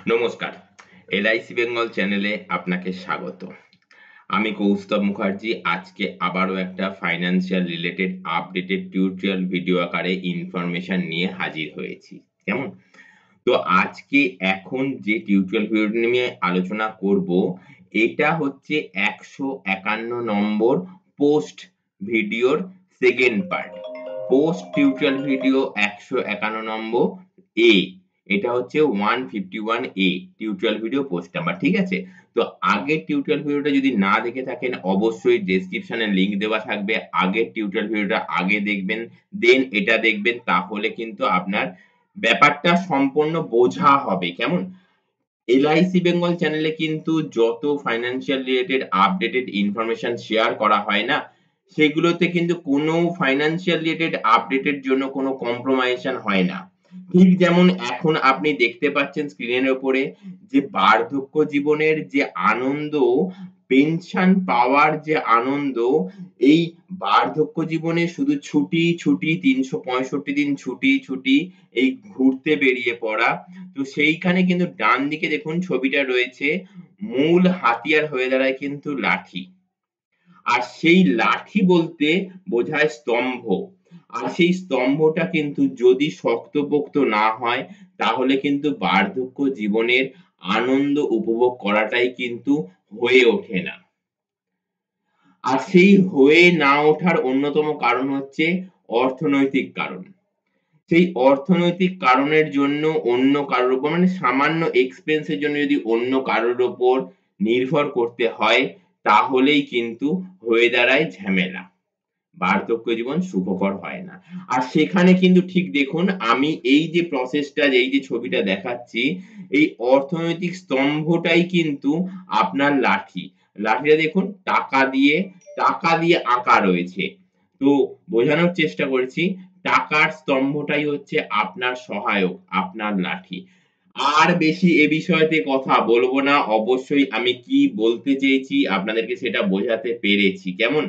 নমস্কার, LIC বেঙ্গল চ্যানেলে আপনাকে স্বাগত। আমি কৌস্তব মুখার্জি আজকে আবারও একটা financial related updated tutorial video আকারে ইনফরমেশন নিয়ে হাজির হয়েছি। কেমন? তো আজকে এখন যে টিউটোরিয়াল ভিডিওটি নিয়ে আলোচনা করব, এটা হচ্ছে ১৫১ নম্বর পোস্ট ভিডিওর second part. Post tutorial video ১৫১ নম্বর এ। এটা হচ্ছে 151A tutorial video post number, ঠিক আছে? তো আগের টিউটোরিয়াল ভিডিওটা যদি না দেখে থাকেন অবশ্যই ডেসক্রিপশনে লিংক দেওয়া থাকবে। আগের টিউটোরিয়াল ভিডিওটা আগে দেখবেন, দেন এটা দেখবেন, তাহলে কিন্তু আপনার ব্যাপারটা সম্পূর্ণ বোঝা হবে। কেমন? LIC বেঙ্গল চ্যানেলে কিন্তু যত financial related updated information share করা হয় না, সেগুলোতে কিন্তু কোনো ফাইন্যান্সিয়াল রিলেটেড আপডেটের জন্য কোনো কম্প্রোমাইজেশন হয় না। ঠিক যেমন এখন আপনি দেখতে পাচ্ছেন স্ক্রিনের উপরে যে বার্ধক্য জীবনের যে আনন্দ, পেনশন পাওয়ার যে আনন্দ, এই বার্ধক্য জীবনে শুধু ছুটি, ছুটি ৩৬৫ দিন ছুটি, ছুটি, এই ঘুরতে বেরিয়ে পড়া। তো সেইখানে কিন্তু ডান দিকে দেখুন ছবিটা রয়েছে, মূল হাতিয়ার হয়ে দাঁড়ায় কিন্তু লাঠি। আর সেই লাঠি বলতে বোঝায় স্তম্ভ। আর সেই স্তম্ভটা কিন্তু যদি শক্তপোক্ত না হয়, তাহলে কিন্তু বার্ধক্য জীবনের আনন্দ উপভোগ করাটাই কিন্তু হয়ে ওঠে না। আর সেই হয়ে না ওঠার অন্যতম কারণ হচ্ছে অর্থনৈতিক কারণ। সেই অর্থনৈতিক কারণের জন্য অন্য কারোর উপর, মানে সামান্য এক্সপেন্স এর জন্য যদি অন্য কারোর উপর নির্ভর করতে হয়, তাহলেই কিন্তু হয়ে দাঁড়ায় ঝামেলা। বার্ধক্য জীবন সুখকর হয় না। আর সেখানে কিন্তু ঠিক দেখুন, আমি এই যে প্রসেসটা, এই যে ছবিটা দেখাচ্ছি, এই অর্থনৈতিক স্তম্ভটাই কিন্তু আপনার লাঠি। লাঠিটা দেখুন টাকা দিয়ে আঁকা রয়েছে। তো বোঝানোর চেষ্টা করেছি, টাকার স্তম্ভটাই হচ্ছে আপনার সহায়ক, আপনার লাঠি। আর বেশি এ বিষয়তে কথা বলব না। অবশ্যই আমি কি বলতে চেয়েছি আপনাদেরকে সেটা বোঝাতে পেরেছি। কেমন?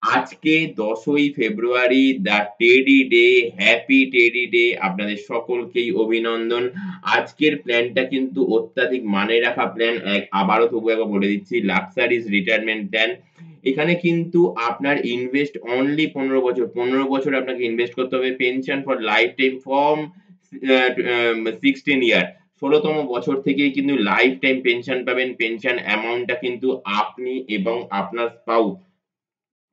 আজকে ১০ই February, the teddy day, happy teddy day, আপনাদের সকলকেই অভিনন্দন। আজকের প্ল্যানটা কিন্তু অত্যাধিক মানে রাখা প্ল্যান। আবারও তবু একবার বলে দিচ্ছি, লাক্সারিস রিটায়ারমেন্ট প্ল্যান। এখানে কিন্তু আপনার ইনভেস্ট অনলি ১৫ বছর। ১৫ বছর আপনাকে ইনভেস্ট করতে হবে। Pension for life time from 16 ইয়ার। ১৬ তম বছর থেকেই কিন্তু লাইফ টাইম পেনশন পাবেন। পেনশন অ্যামাউন্টটা কিন্তু আপনি এবং আপনার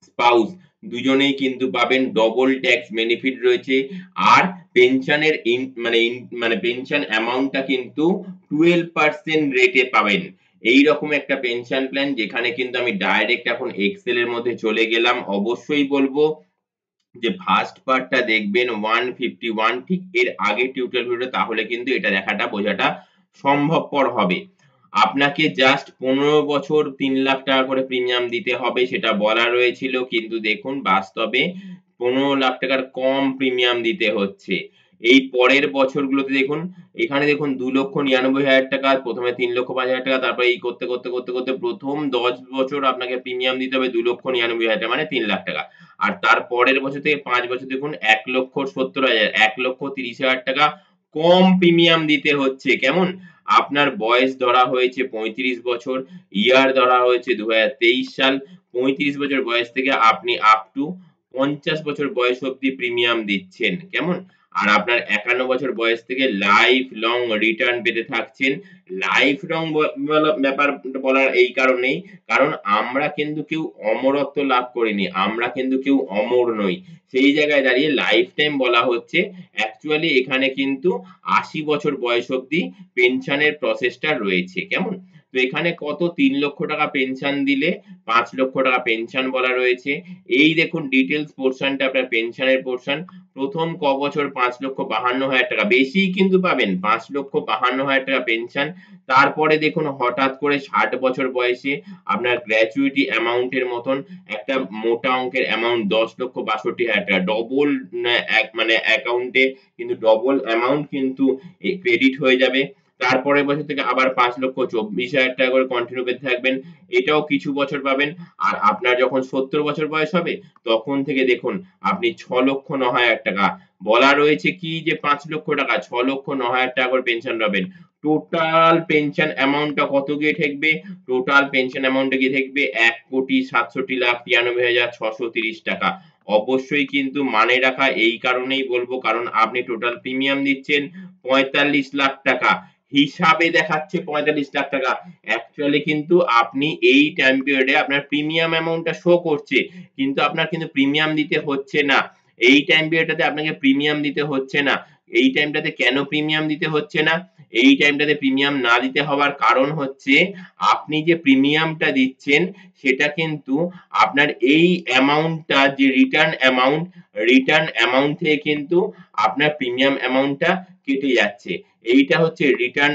স্পাউস দুজনেই কিন্তু পাবেন। ডবল ট্যাক্স বেনিফিট রয়েছে। আর পেনশনের মানে পেনশন অ্যামাউন্টটা কিন্তু 12% রেটে পাবেন। এইরকম একটা পেনশন প্ল্যান, যেখানে কিন্তু আমি ডাইরেক্ট এখন এক্সেল এর মধ্যে চলে গেলাম। অবশ্যই বলব যে ফার্স্ট পার্টটা দেখবেন 151, ঠিক এর আগের টিউটোরিয়াল ভিডিও, তাহলে কিন্তু এটা দেখাটা বোঝাটা সম্ভবপর হবে। আপনাকে জাস্ট ১৫ বছর ৩,০০,০০০ টাকা করে প্রিমিয়াম দিতে হবে সেটা বলা রয়েছিল, কিন্তু দেখুন বাস্তবে ১৫,০০,০০০ টাকার কম প্রিমিয়াম দিতে হচ্ছে। এই পরের বছরগুলোতে দেখুন, এখানে দেখুন ২,৯৯,০০০ টাকা, প্রথমে ৩,৫০,০০০ টাকা, তারপরে এই করতে প্রথম ১০ বছর আপনাকে প্রিমিয়াম দিতে হবে ২,৯৯,০০০ টাকা, মানে ৩,০০,০০০ টাকা। আর তার পরের বছর থেকে ৫ বছর দেখুন ১,৭০,০০০, ১,৩০,০০০ টাকা কম প্রিমিয়াম দিতে হচ্ছে। কেমন? আপনার বয়স ধরা হয়েছে ৩৫ বছর, ইয়ার ধরা হয়েছে ২০২৩ সাল। ৩৫ বছর বয়স থেকে আপনি আপ টু ৫০ বছর বয়স অব্দি প্রিমিয়াম দিচ্ছেন। কেমন? আর আপনার ৫১ বছর বয়স থেকে লাইফ লং রিটার্ন পেতে থাকছেন। লাইফ লং ব্যাপার বলার এই কারণেই, কারণ আমরা কিন্তু কেউ অমরত্ব লাভ করিনি। আমরা কিন্তু কেউ অমর নই। সেই জায়গায় দাঁড়িয়ে লাইফ টাইম বলা হচ্ছে। অ্যাকচুয়ালি এখানে কিন্তু ৮০ বছর বয়স অব্দি পেনশনের প্রসেসটা রয়েছে। কেমন? তো এখানে কত ৩,০০,০০০ টাকা পেনশন দিলে ৫,০০,০০০ টাকা পেনশন বলা রয়েছে। এই দেখুন ডিটেইলস পোরশনটা আপনার পেনশনের পোরশন। প্রথম বছর ৫,৫২,০০০ টাকা, বেশিই কিন্তু পাবেন। ৫,৫২,০০০ টাকা পেনশন। তারপরে দেখুন হঠাৎ করে ৬০ বছর বয়সে আপনার গ্র্যাচুইটি অ্যামাউন্ট এর মতন একটা মোটা অঙ্কের অ্যামাউন্ট ১০,৬২,০০০ টাকা ডবল, মানে অ্যাকাউন্টে কিন্তু ডবল অ্যামাউন্ট কিন্তু ক্রেডিট হয়ে যাবে। তারপরের বছর থেকে আবার ৫,২৪,০০০ টাকা করে কন্টিনিউ পেতে থাকবেন। এটাও কিছু বছর পাবেন। আর আপনার যখন ৭০ বছর বয়স হবে তখন থেকে দেখুন আপনি ৬,০৯,০০০ টাকা বলা রয়েছে কি যে ৫,০০,০০০ টাকা ৬,০৯,০০০ টাকা করে পেনশন পাবেন। টোটাল পেনশন অ্যামাউন্ট টা কত গিয়ে ঠেকবে? টোটাল পেনশন অ্যামাউন্ট টা গিয়ে ঠেকবে ১,৬৭,৯৩,৬৩০ টাকা। অবশ্যই কিন্তু মানে রাখা এই কারণেই বলবো কারণ আপনি টোটাল প্রিমিয়াম দিচ্ছেন ৪৫,০০,০০০ টাকা। হিসাবে দেখাচ্ছে ৪৫,০০,০০০ টাকা। অ্যাকচুয়ালি কিন্তু আপনি এই টাইম পিরিয়ড এ আপনার প্রিমিয়াম অ্যামাউন্ট টা শো করছে। কিন্তু আপনার কিন্তু প্রিমিয়াম দিতে হচ্ছে না। এই টাইম পিরিয়ড টাতে আপনাকে প্রিমিয়াম দিতে হচ্ছে না। এই টাইমটাতে কেন প্রিমিয়াম দিতে হচ্ছে না? এই টাইমটাতে প্রিমিয়াম না দিতে হওয়ার কারণ হচ্ছে আপনি যে প্রিমিয়ামটা দিচ্ছেন সেটা কিন্তু আপনার এই অ্যামাউন্টটা যে রিটার্ন অ্যামাউন্ট থেকে কিন্তু আপনার প্রিমিয়াম অ্যামাউন্টটা কেটে যাচ্ছে। এইটা হচ্ছে রিটার্ন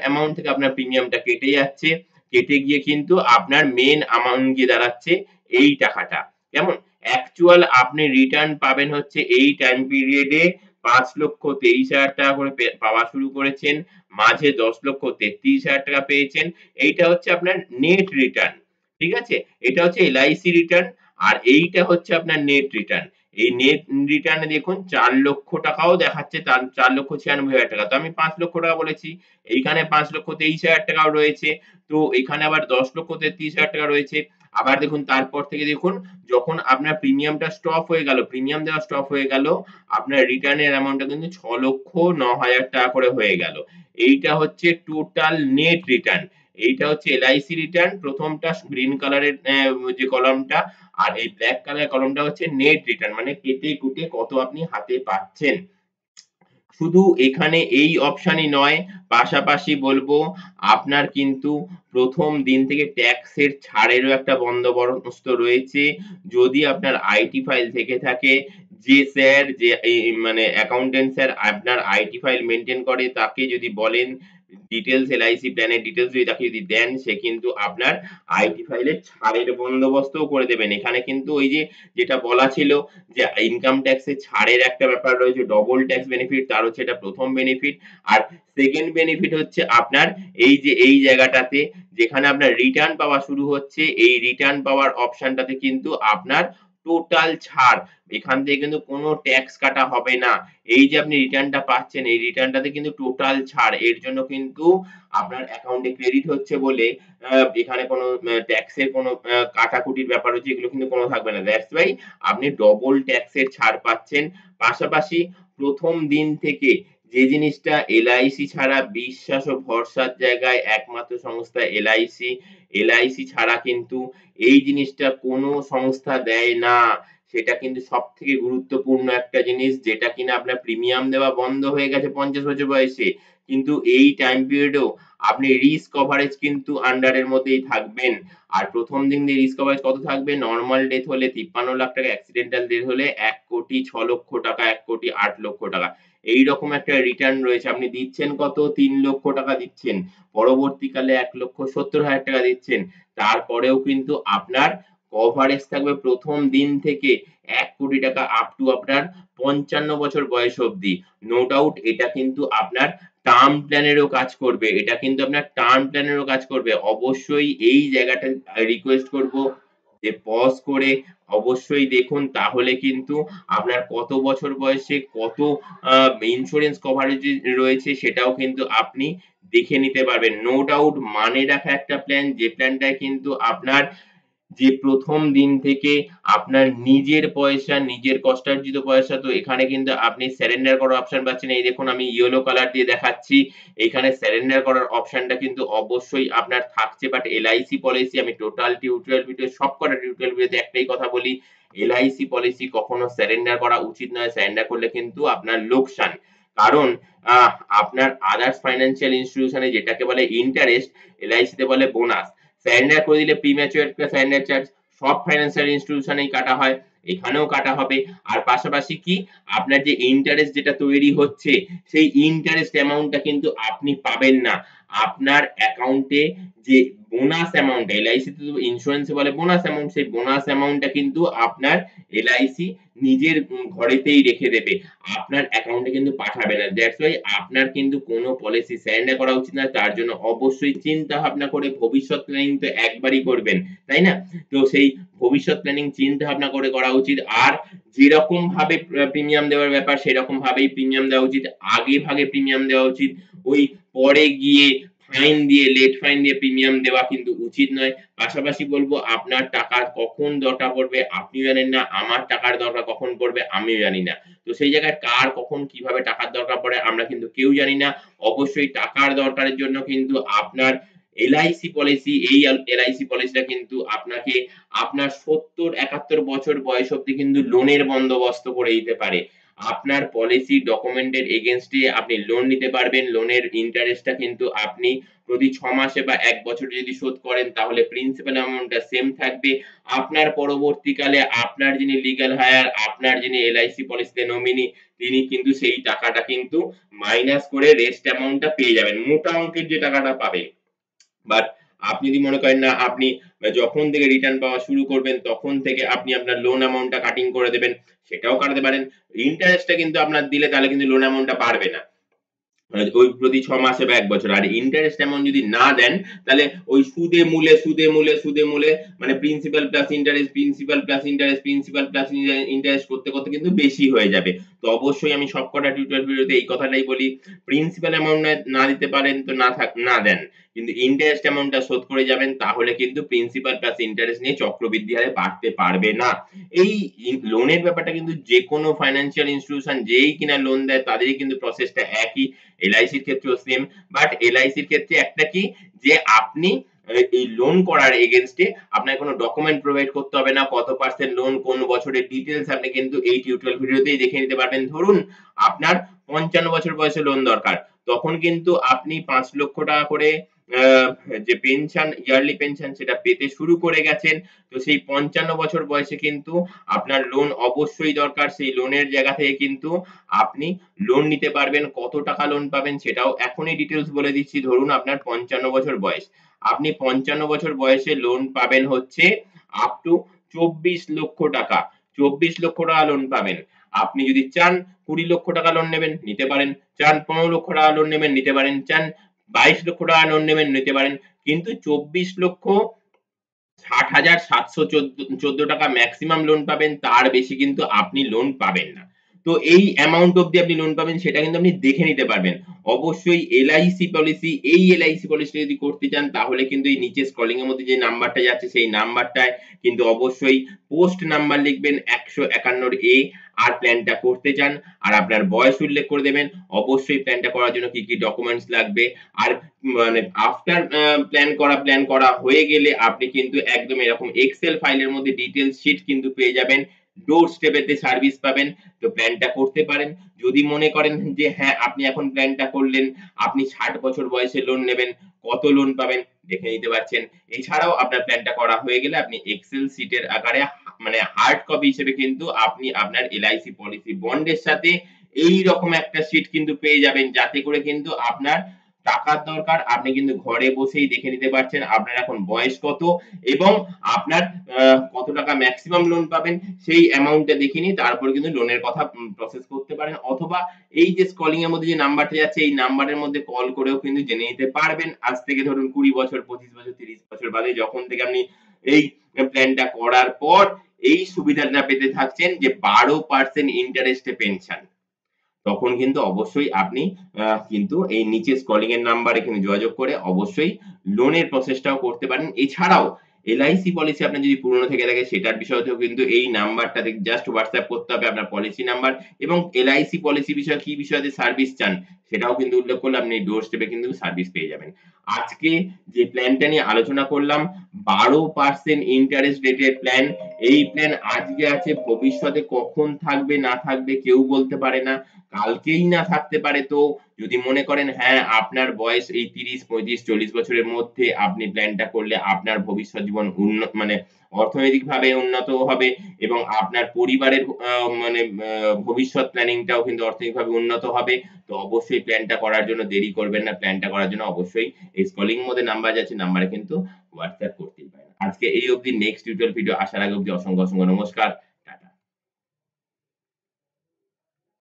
অ্যামাউন্ট থেকে আপনার প্রিমিয়ামটা কেটে যাচ্ছে। কেটে গিয়ে কিন্তু আপনার মেইন অ্যামাউন্ট গিয়ে দাঁড়াচ্ছে এই টাকাটা। কেমন? অ্যাকচুয়াল আপনি রিটার্ন পাবেন হচ্ছে এই টাইম পিরিয়ড এ ৫,২৩,০০০ টাকা করে পাওয়া শুরু করেছেন। মাঝে ১০,৩৩,০০০ টাকা পেয়েছেন। এইটা হচ্ছে আপনার নেট রিটার্ন। ঠিক আছে? এটা হচ্ছে LIC রিটার্ন আর এইটা হচ্ছে আপনার নেট রিটার্ন। এই নেট রিটার্ন এ দেখুন ৪,০০,০০০ টাকাও দেখাচ্ছে ৪,৯৬,০০০ টাকা। তো আমি ৫,০০,০০০ টাকা বলেছি। এইখানে ৫,৩০,০০০ টাকাও রয়েছে। তো এখানে আবার ১০,৩৩,০০০ টাকা রয়েছে। আবার দেখুন তারপর থেকে দেখুন যখন আপনার প্রিমিয়ামটা স্টপ হয়ে গেল, প্রিমিয়াম দেওয়া স্টপ হয়ে গেল, আপনার রিটার্নের অ্যামাউন্টটা কিন্তু ৬,০০,০০০ টাকা করে হয়ে গেল। এইটা হচ্ছে টোটাল নেট রিটার্ন। এইটা হচ্ছে LIC রিটার্ন। ১ম টা গ্রিন কালারের যে কলামটা আর এই ব্লাক কালারের কলামটা হচ্ছে নেট রিটার্ন মানে কেটে-কুটে কত আপনি হাতে পাচ্ছেন। শুধু এখানে এই অপশনই নয়, পাশাপাশি বলবো আপনার কিন্তু ১ম দিন থেকে ট্যাক্সের ছাড়েরও একটা বন্দোবস্ত রয়েছে। যদি আপনার আইটি ফাইল থেকে থাকে যে স্যার যে মানে অ্যাকাউন্টেন্ট স্যার আপনার আইটি ফাইল মেইনটেইন করে তাকে যদি বলেন ডিটেইলস LIC প্ল্যানের ডিটেইলস যদি তাকে যদি দেন সে কিন্তু আপনার আইটি ফাইলে ছাড়ের বন্দোবস্তও করে দেবেন। এখানে কিন্তু ওই যে যেটা বলা ছিল যে ইনকাম ট্যাক্স এর ছাড়ের একটা ব্যাপার রয়েছে ডবল ট্যাক্স বেনিফিট তার হচ্ছে এটা ১ম বেনিফিট। আর 2nd বেনিফিট হচ্ছে আপনার এই যে এই জায়গাটাতে যেখানে আপনার রিটার্ন পাওয়া শুরু হচ্ছে, এই রিটার্ন পাওয়ার অপশনটাতে কিন্তু আপনার টোটাল ছাড়। এখান থেকে কিন্তু কোন ট্যাক্স কাটা হবে না। এই যে আপনি রিটার্নটা পাচ্ছেন, এই রিটার্নটাতে কিন্তু টোটাল ছাড়। এর জন্য কিন্তু আপনার অ্যাকাউন্টে ক্রেডিট হচ্ছে বলে এখানে কোন ট্যাক্সের কোন কাটাকুটির ব্যাপার হচ্ছে এগুলো কিন্তু কোন থাকবে না। দ্যাটস ওয়াই আপনি ডবল ট্যাক্সের ছাড় পাচ্ছেন। পাশাপাশি ১ম দিন থেকে যে জিনিসটা LIC ছাড়া বিশ্বাস ও ভরসার জায়গায় একমাত্র সংস্থা LIC। LIC ছাড়া কিন্তু এই জিনিসটা কোন সংস্থা দেয় না। সেটা কিন্তু সবথেকে গুরুত্বপূর্ণ একটা জিনিস যেটা কিনা আপনার প্রিমিয়াম দেওয়া বন্ধ হয়ে গেছে ৫০ বছর বয়সে। কিন্তু এই টাইম পিরিয়ডেও আপনি রিস্ক কভারেজ কিন্তু আন্ডার এর মধ্যেই থাকবেন। আর ১ম দিন দিয়ে রিস্ক কভারেজ কত থাকবে? নরমাল ডেথ হলে ৫৩,০০,০০০ টাকা, অ্যাক্সিডেন্টাল ডেথ হলে ১,৬০,০০,০০০ টাকা, ১,৮,০০,০০০ টাকা। এইরকম একটা রিটার্ন রয়েছে। আপনি দিচ্ছেন কত? ৩,০০,০০০ টাকা দিচ্ছেন। পরবর্তীকালে ১,৭০,০০০ টাকা দিচ্ছেন। তারপরেও কিন্তু আপনার কভারেজ থাকবে ১ম দিন থেকে ১,০০,০০,০০০ টাকা আপ টু আপনার ৫৫ বছর বয়স অবধি। নো ডাউট এটা কিন্তু আপনার টার্ম প্ল্যানেরও কাজ করবে। এটা কিন্তু আপনার টার্ম প্ল্যানেরও কাজ করবে। অবশ্যই এই জায়গাটা রিকোয়েস্ট করব যে পজ করে অবশ্যই দেখুন তাহলে কিন্তু আপনার কত বছর বয়সে কত আ ইন্সুরেন্স কভারেজ রয়েছে সেটাও কিন্তু আপনি দেখে নিতে পারবেন। নো ডাউট মানে রাখা একটা প্ল্যান যে প্ল্যানটায় কিন্তু আপনার যে ১ম দিন থেকে আপনার নিজের পয়সা, নিজের কষ্টার্জিত পয়সা তো এখানে কিন্তু আপনি সারেন্ডার করার অপশন পাচ্ছেন। এই দেখুন আমি ইয়েলো কালার দিয়ে দেখাচ্ছি। এখানে সারেন্ডার করার অপশনটা কিন্তু অবশ্যই আপনার থাকছে বাট LIC পলিসি আমি টোটাল টিউটোরিয়াল ভিডিও সবকটা টিউটোরিয়াল ভিডিওতে একটাই কথা বলি, LIC পলিসি কখনো সারেন্ডার করা উচিত নয়। সারেন্ডার করলে কিন্তু আপনার লোকসান। কারণ আপনার আদার্স ফাইন্যান্সিয়াল ইনস্টিটিউশন এ যেটাকে বলে ইন্টারেস্ট, LIC তে বলে বোনাস। সারেন্ডার করে দিলে প্রিম্যাচুয়ার সারেন্ডার চার্জ সব ফাইন্যান্সিয়াল ইনস্টিটিউশনেই কাটা হয়। এখানেও কাটা হবে। আর পাশাপাশি কি আপনার যে ইন্টারেস্ট যেটা তৈরি হচ্ছে সেই ইন্টারেস্ট অ্যামাউন্টটা কিন্তু আপনি পাবেন না। আপনার অ্যাকাউন্টে যে বোনাস অ্যামাউন্ট, LIC তে তো ইন্সুরেন্সে বলে বোনাস অ্যামাউন্ট, সেই বোনাস অ্যামাউন্টটা কিন্তু আপনার LIC নিজের ঘরেতেই রেখে দেবে। আপনার অ্যাকাউন্টে কিন্তু পাঠাবে না। দ্যাটস ওয়াই আপনার কিন্তু কোনো পলিসি সারেন্ডার করা উচিত না। তার জন্য অবশ্যই চিন্তা ভাবনা করে ভবিষ্যৎ প্ল্যানিং তো একবারই করবেন, তাই না? তো সেই ভবিষ্যৎ প্ল্যানিং চিন্তা ভাবনা করে করা উচিত। আর যেরকম ভাবে প্রিমিয়াম দেওয়ার ব্যাপার সেরকম ভাবেই প্রিমিয়াম দেওয়া উচিত। আগে ভাগে প্রিমিয়াম দেওয়া উচিত। ওই পরে গিয়ে ফাইন দিয়ে লেট ফাইন দিয়ে প্রিমিয়াম দেওয়া কিন্তু উচিত নয়। পাশাপাশি বলব আপনার টাকা কখন দরকার পড়বে আপনিও জানেন না, আমার টাকার দরকার কখন পড়বে আমিও জানি না। তো সেই জায়গায় কার কখন কিভাবে টাকার দরকার পড়ে আমরা কিন্তু কেউ জানি না। অবশ্যই টাকার দরকারের জন্য কিন্তু আপনার LIC পলিসি, এই LIC পলিসিটা কিন্তু আপনাকে আপনার ৭০-৭১ বছর বয়স অব্দি কিন্তু লোনের বন্দোবস্ত করে দিতে পারে। আপনার পলিসি ডকুমেন্টের এগেইনস্ট এ আপনি লোন নিতে পারবেন। লোনের ইন্টারেস্টটা কিন্তু আপনি প্রতি ৬ মাসে বা ১ বছরে যদি শোধ করেন তাহলে প্রিন্সিপাল অ্যামাউন্টটা সেম থাকবে। আপনার পরবর্তীকালে আপনার যিনি লিগ্যাল হায়ার, আপনার যিনি LIC পলিসিতে নমিনি তিনি কিন্তু সেই টাকাটা কিন্তু মাইনাস করে রেস্ট অ্যামাউন্টটা পেয়ে যাবেন। মোটা অঙ্কের যে টাকাটা পাবে। বাট আপনি যদি মনে করেন না আপনি যখন থেকে রিটার্ন পাওয়া শুরু করবেন তখন থেকে আপনি আপনার লোন অ্যামাউন্টটা কাটিং করে দেবেন, সেটাও কাটাতে পারেন। ইন্টারেস্টটা কিন্তু আপনার দিলে তাহলে কিন্তু লোন অ্যামাউন্টটা বাড়বে না। ওই প্রতি ৬ মাসে বা ১ বছরে। আর ইন্টারেস্ট অ্যামাউন্ট যদি না দেন তাহলে ওই সুদে মূলে, সুদে মূলে, সুদে মূলে মানে principal plus interest, principal plus interest, principal plus interest করতে, করতে কিন্তু বেশি হয়ে যাবে। তো অবশ্যই আমি সবকটা টিউটোরিয়াল ভিডিওতে এই কথাটাই বলি, প্রিন্সিপাল অ্যামাউন্ট না দিতে পারেন তো না দেন। কিন্তু ইন্টারেস্ট অ্যামাউন্টটা শোধ করে যাবেন তাহলে কিন্তু প্রিন্সিপাল প্লাস ইন্টারেস্ট নিয়ে চক্রবৃদ্ধি হারে বাড়তে পারবে না। এই লোনের ব্যাপারটা কিন্তু যেকোনো ফাইন্যান্সিয়াল ইনস্টিটিউশন যেই কিনা লোন দেয় তাদেরই কিন্তু প্রসেসটা একই। LIC র ক্ষেত্রেও সেম। বাট LIC র ক্ষেত্রে একটা কি যে আপনি এই লোন করার এগেইনস্ট এ আপনাকে কোনো ডকুমেন্ট প্রোভাইড করতে হবে না। কত পার্সেন্ট লোন, কোন বছরের ডিটেইলস আপনি কিন্তু এই টিউটোরিয়াল ভিডিওতেই দেখে নিতে পারবেন। ধরুন আপনার ৫৫ বছর বয়সে লোন দরকার। তখন কিন্তু আপনি ৳৫,০০,০০০ করে আ যে পেনশন, ইয়ারলি পেনশন সেটা পেতে শুরু করে গেছেন। তো সেই ৫৫ বছর বয়সে কিন্তু আপনার লোন অবশ্যই দরকার। সেই লোনের জায়গা থেকে কিন্তু আপনি লোন নিতে পারবেন। কত টাকা লোন পাবেন সেটাও এখনই ডিটেইলস বলে দিচ্ছি। ধরুন আপনার ৫৫ বছর বয়স। আপনি ৫৫ বছর বয়সে লোন পাবেন হচ্ছে আপ টু ৳২৪,০০,০০০। ৳২৪,০০,০০০ লোন পাবেন। আপনি যদি চান ৳২০,০০,০০০ লোন নেবেন, নিতে পারেন। চান ৳১৫,০০,০০০ লোন নেবেন, নিতে পারেন। চান ৳২২,০০,০০০ লোন নেবেন, নিতে পারেন। কিন্তু ২৪,০০,০০০ ৳৬০,৭১৪ মেক্সিমাম লোন পাবেন। তার বেশি কিন্তু আপনি লোন পাবেন না। তো এই অ্যামাউন্ট অব্দি আপনি লোন পাবেন সেটা কিন্তু আপনি দেখে নিতে পারবেন। অবশ্যই LIC পলিসি, এই LIC পলিসিটা যদি করতে চান তাহলে কিন্তু এই নিচে স্ক্রলিং এর মধ্যে যে নাম্বারটা যাচ্ছে সেই নাম্বারটায় কিন্তু অবশ্যই পোস্ট নাম্বার লিখবেন ১৫১ আর প্ল্যানটা করতে চান আর আপনার বয়স উল্লেখ করে দেবেন। অবশ্যই প্ল্যানটা করার জন্য কি, কি ডকুমেন্টস লাগবে আর মানে আফটার প্ল্যান করা হয়ে গেলে আপনি কিন্তু একদম এরকম এক্সেল ফাইলের মধ্যে ডিটেইলস শিট কিন্তু পেয়ে যাবেন। ডোর স্টেপেতে সার্ভিস পাবেন। তো প্ল্যানটা করতে পারেন। যদি মনে করেন যে হ্যাঁ, আপনি এখন প্ল্যানটা করলেন, আপনি ৬০ বছর বয়সে লোন নেবেন, কত লোন পাবেন দেখে নিতে পারছেন। এছাড়াও আপনার প্ল্যানটা করা হয়ে গেলে আপনি এক্সেল শিটের আকারে মানে হার্ড কপি হিসেবে কিন্তু আপনি আপনার LIC পলিসি বন্ডের সাথে এইরকম একটা শিট কিন্তু পেয়ে যাবেন যাতে করে কিন্তু আপনার টাকার দরকার আপনি কিন্তু ঘরে বসেই দেখে নিতে পারছেন আপনার এখন বয়স কত এবং আপনার কত টাকা মেক্সিমাম লোন পাবেন সেই অ্যামাউন্টটা দেখে নিয়ে তারপরে কিন্তু লোনের কথা প্রসেস করতে পারেন অথবা এই যে স্ক্রলিং এর মধ্যে যে নাম্বারটা যাচ্ছে এই নাম্বারের মধ্যে কল করেও কিন্তু জেনে নিতে পারবেন। আজ থেকে ধরুন ২০ বছর, ২৫ বছর, ৩০ বছর বাদে যখন থেকে আপনি এই প্ল্যানটা করার পর এই সুবিধাটা পেতে থাকছেন যে ১২% ইন্টারেস্টে পেনশন। তখন কিন্তু অবশ্যই আপনি কিন্তু এই নিচে স্ক্রলিং এর নাম্বারে কিন্তু যোগাযোগ করে অবশ্যই লোনের প্রসেসটাও করতে পারেন। এছাড়াও LIC পলিসি আপনার যদি পুরনো থেকে থাকে সেটার বিষয়তেও কিন্তু এই নাম্বারটাতে জাস্ট WhatsApp করতে হবে আপনার পলিসি নাম্বার এবং LIC পলিসি বিষয়ে কি বিষয়ে সার্ভিস চান সেটাও কিন্তু উল্লেখ করলে আপনি ডোর স্টেপে কিন্তু সার্ভিস পেয়ে যাবেন। আজকে যে প্ল্যানটা নিয়ে আলোচনা করলাম ১২% ইন্টারেস্ট রেটের প্ল্যান। এই প্ল্যান আজকে আছে ভবিষ্যতে কখন থাকবে না থাকবে কেউ বলতে পারে না। কালকেই না থাকতে পারে তো যদি মনে করেন হ্যাঁ, আপনার বয়স এই ৩০, ৩৫, ৪০ বছরের মধ্যে আপনি প্ল্যানটা করলে আপনার ভবিষ্যৎ জীবন মানে অর্থনৈতিকভাবে উন্নতও হবে এবং আপনার পরিবারের মানে ভবিষ্যৎ প্ল্যানিংটাও কিন্তু অর্থনৈতিকভাবে উন্নত হবে। তো অবশ্যই প্ল্যানটা করার জন্য দেরি করবেন না। প্ল্যানটা করার জন্য অবশ্যই এই স্ক্রলিং এর মধ্যে নাম্বার যাচ্ছে, নাম্বারে কিন্তু WhatsApp করতেই পারেন। আজকে এই অবধি, নেক্সট টিউটোরিয়াল ভিডিও আসার আগে অবধি অসংখ্য নমস্কার।